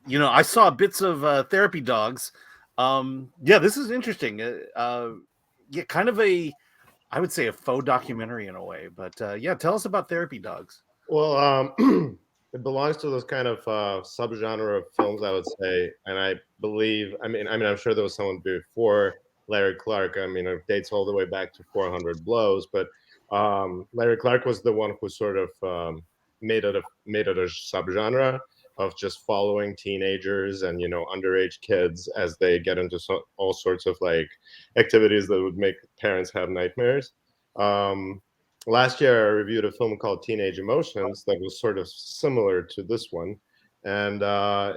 I saw bits of Therapy Dogs. Yeah, this is interesting. Yeah, kind of I would say a faux documentary in a way. But yeah, tell us about Therapy Dogs. Well, it belongs to those kind of subgenre of films, I would say, and I believe. I'm sure there was someone before Larry Clark. I mean, it dates all the way back to 400 Blows, but Larry Clark was the one who sort of made it a subgenre of just following teenagers and underage kids as they get into all sorts of like activities that would make parents have nightmares. Um, Last year I reviewed a film called Teenage Emotions that was sort of similar to this one, and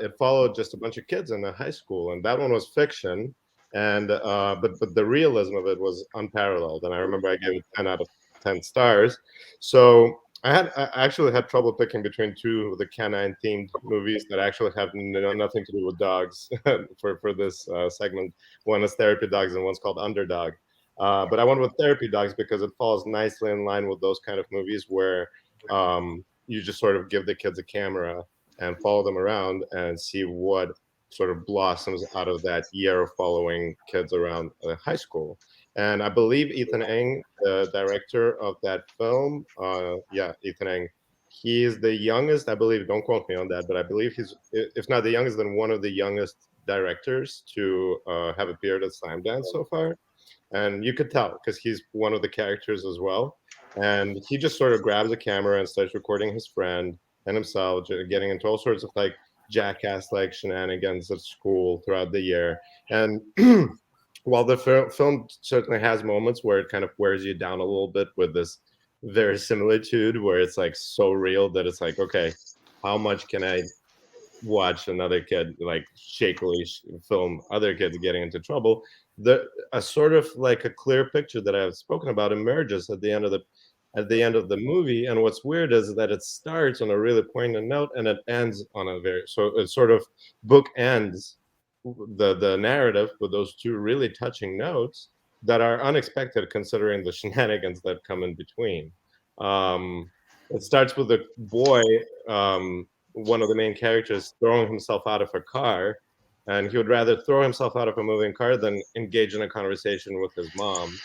it followed just a bunch of kids in a high school, and that one was fiction, and but the realism of it was unparalleled, and I remember I gave it 10 out of 10 stars. So I actually had trouble picking between two of the canine themed movies that actually have nothing to do with dogs for this segment. One is Therapy Dogs and one's called Underdog. But I went with Therapy Dogs because it falls nicely in line with those kind of movies where you just sort of give the kids a camera and follow them around and see what sort of blossoms out of that year of following kids around high school. And I believe Ethan Eng, the director of that film, yeah, Ethan Eng, he is the youngest, I believe, don't quote me on that, but I believe he's, if not the youngest, then one of the youngest directors to have appeared at Slamdance so far. And you could tell because he's one of the characters as well. And he just sort of grabs a camera and starts recording his friend and himself, getting into all sorts of like jackass like shenanigans at school throughout the year. And while the film certainly has moments where it kind of wears you down a little bit with this verisimilitude where it's like so real that it's like, okay, how much can I watch another kid like shakily film other kids getting into trouble? A sort of like a clear picture that I've spoken about emerges at the end of the movie. And what's weird is that it starts on a really poignant note and it ends on a so it sort of bookends the narrative with those two really touching notes that are unexpected considering the shenanigans that come in between. It starts with a boy, one of the main characters, throwing himself out of a car, and he would rather throw himself out of a moving car than engage in a conversation with his mom.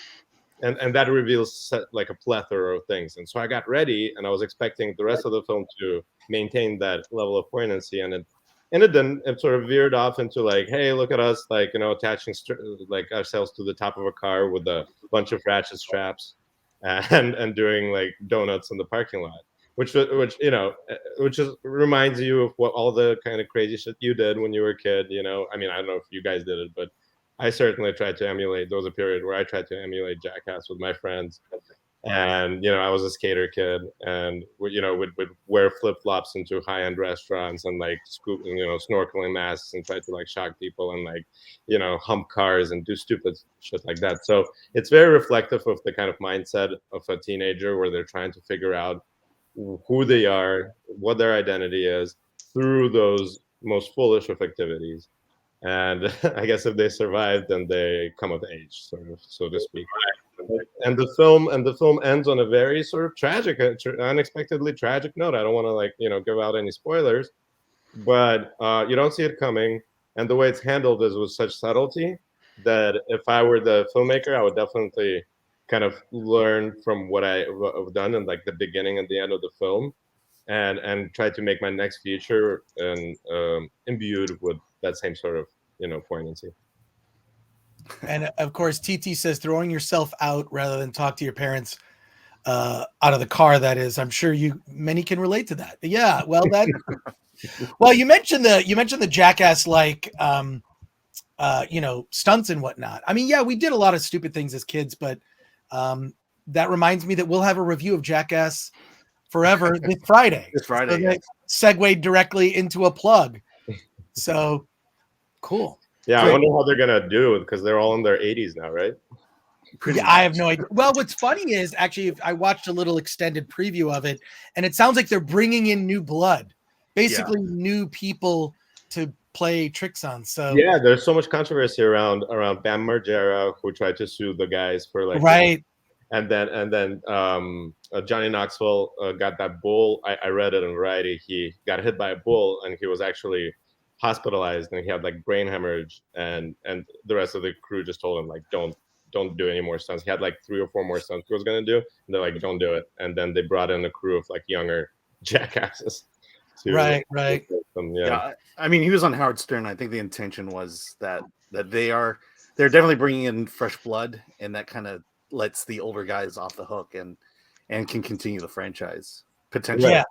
And that reveals like a plethora of things. And so I got ready, and I was expecting the rest of the film to maintain that level of poignancy, and it didn't. It sort of veered off into like, hey, look at us, like attaching like ourselves to the top of a car with a bunch of ratchet straps, and doing like donuts in the parking lot, which just reminds you of what all the kind of crazy shit you did when you were a kid. I mean, I don't know if you guys did it, but I certainly tried to emulate. There was a period where I tried to emulate Jackass with my friends, and I was a skater kid, and would wear flip flops into high end restaurants and like scoop, snorkeling masks and try to like shock people and like hump cars and do stupid shit like that. So it's very reflective of the kind of mindset of a teenager where they're trying to figure out who they are, what their identity is through those most foolish of activities. And I guess if they survive, then they come of age, sort of, so to speak. And the film ends on a very sort of tragic, unexpectedly tragic note. I don't want to like give out any spoilers, but you don't see it coming, and the way it's handled is with such subtlety that if I were the filmmaker, I would definitely kind of learn from what I've done in like the beginning and the end of the film, and try to make my next feature and imbued with that same sort of poignancy. And of course, TT says throwing yourself out rather than talk to your parents out of the car. That is, I'm sure many can relate to that. Yeah. Well, you mentioned the jackass like stunts and whatnot. I mean, yeah, we did a lot of stupid things as kids, but that reminds me that we'll have a review of Jackass Forever this Friday. This Friday, so that segued directly into a plug. So cool. Yeah, great. I wonder how they're gonna do it because they're all in their 80s now, right? Yeah, I have no idea. Well, what's funny is actually I watched a little extended preview of it, and it sounds like they're bringing in new blood, basically new people to play tricks on. So yeah, there's so much controversy around Bam Margera, who tried to sue the guys for like right. And then Johnny Knoxville got that bull. I read it in Variety. He got hit by a bull, and he was actually hospitalized, and he had like brain hemorrhage, and the rest of the crew just told him like, don't do any more stunts. He had like 3 or 4 more stunts he was gonna do, and they're like, don't do it. And then they brought in a crew of like younger jackasses. Right. Yeah, I mean, he was on Howard Stern. I think the intention was that they're definitely bringing in fresh blood, and that kind of lets the older guys off the hook and can continue the franchise potentially.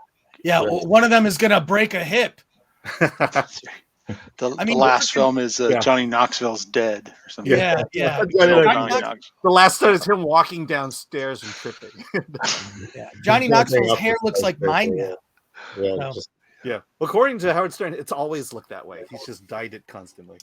Yeah. Well, one of them is gonna break a hip. The last film is Johnny Knoxville's dead or something. Yeah. The last stunt is him walking downstairs and tripping. Johnny Knoxville's hair looks like mine now. Yeah. Yeah. According to Howard Stern, it's always looked that way. He's just dyed it constantly.